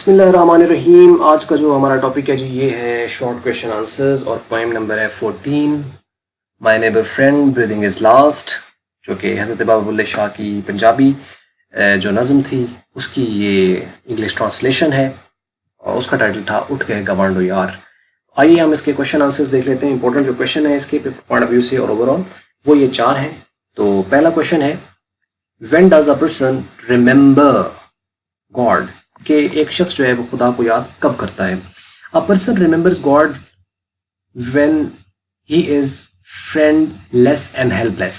बिस्मिल्लाहिर्रहमानिर्रहीम। आज का जो हमारा टॉपिक है जी ये है शॉर्ट क्वेश्चन आंसर्स और पोएम नंबर है 14 my neighbour friend breathing is last, जो कि हज़रत बाबा बुल्ले शाह की पंजाबी जो नज़म थी उसकी ये इंग्लिश ट्रांसलेशन है और उसका टाइटल था उठ गए गवांडो यार। आइए हम इसके क्वेश्चन आंसर्स देख लेते हैं। इंपॉर्टेंट जो क्वेश्चन है इसके पॉइंट ऑफ व्यू से और ओवरऑल वो ये 4 हैं। तो पहला क्वेश्चन है when does a person remember God, कि एक शख्स जो है वो खुदा को याद कब करता है। A person remembers God when he is friendless and helpless,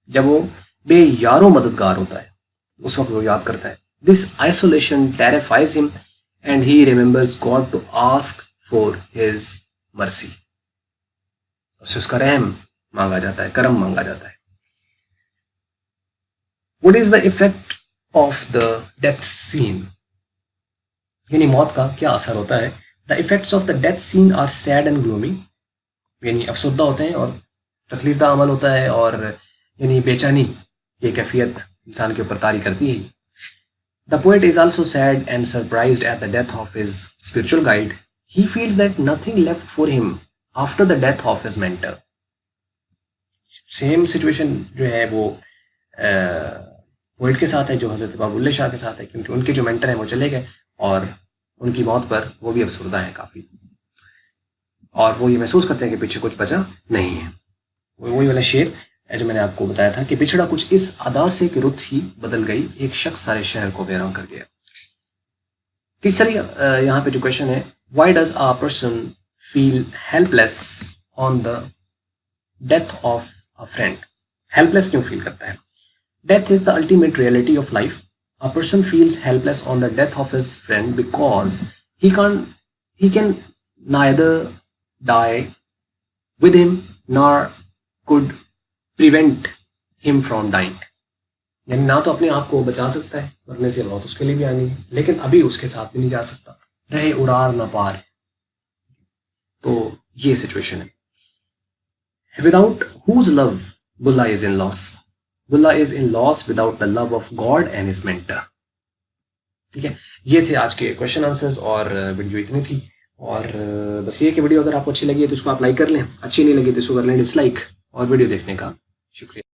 जब वो बेयारो मददगार होता है उस वक्त वो याद करता है। This isolation terrifies him and he remembers God to ask for his mercy, उससे उसका रहम मांगा जाता है, करम मांगा जाता है। What is the effect of the death scene, यानी मौत का क्या असर होता है। The effects of the death scene are sad and gloomy, यानी अफसरदा होते हैं और तकलीफदा अमल होता है और यानी बेचैनी की कैफियत इंसान के ऊपर तारी करती है। The poet is also sad and surprised at the death of his spiritual guide. He feels that nothing left for him after the death of his mentor. Same situation जो है वो पोएट के साथ है जो हज़रत बाबा बुल्ले शाह के साथ है, क्योंकि उनके जो मेंटर हैं वो चले गए और उनकी मौत पर वो भी अफसरदा है काफ़ी, और वो ये महसूस करते हैं कि पीछे कुछ बचा नहीं है। वही वाला शेर जो मैंने आपको बताया था कि पिछड़ा कुछ इस अदा से कि रुत ही बदल गई, एक शख्स सारे शहर को वीरान कर गया। तीसरी यहाँ पे जो क्वेश्चन है, why does a person feel helpless on the death of a friend. Helpless क्यों फील करता है। Death is the ultimate reality of life. A person feels helpless on the death of his friend because he can neither die with him nor could prevent him from dying. यानी ना तो अपने आप को बचा सकता है, मरने से मौत उसके लिए भी आनी है, लेकिन अभी उसके साथ भी नहीं जा सकता, रहे उरार न पार। तो ये सिचुएशन है। Without whose love Bulla is in loss. Bulla is in loss without the love of God and his mentor. ठीक है, ये थे आज के क्वेश्चन आंसर्स और वीडियो इतनी थी। और बस ये कि वीडियो अगर आपको अच्छी लगी है तो इसको आप लाइक कर लें, अच्छी नहीं लगी तो इसको कर लें डिसलाइक। और वीडियो देखने का शुक्रिया।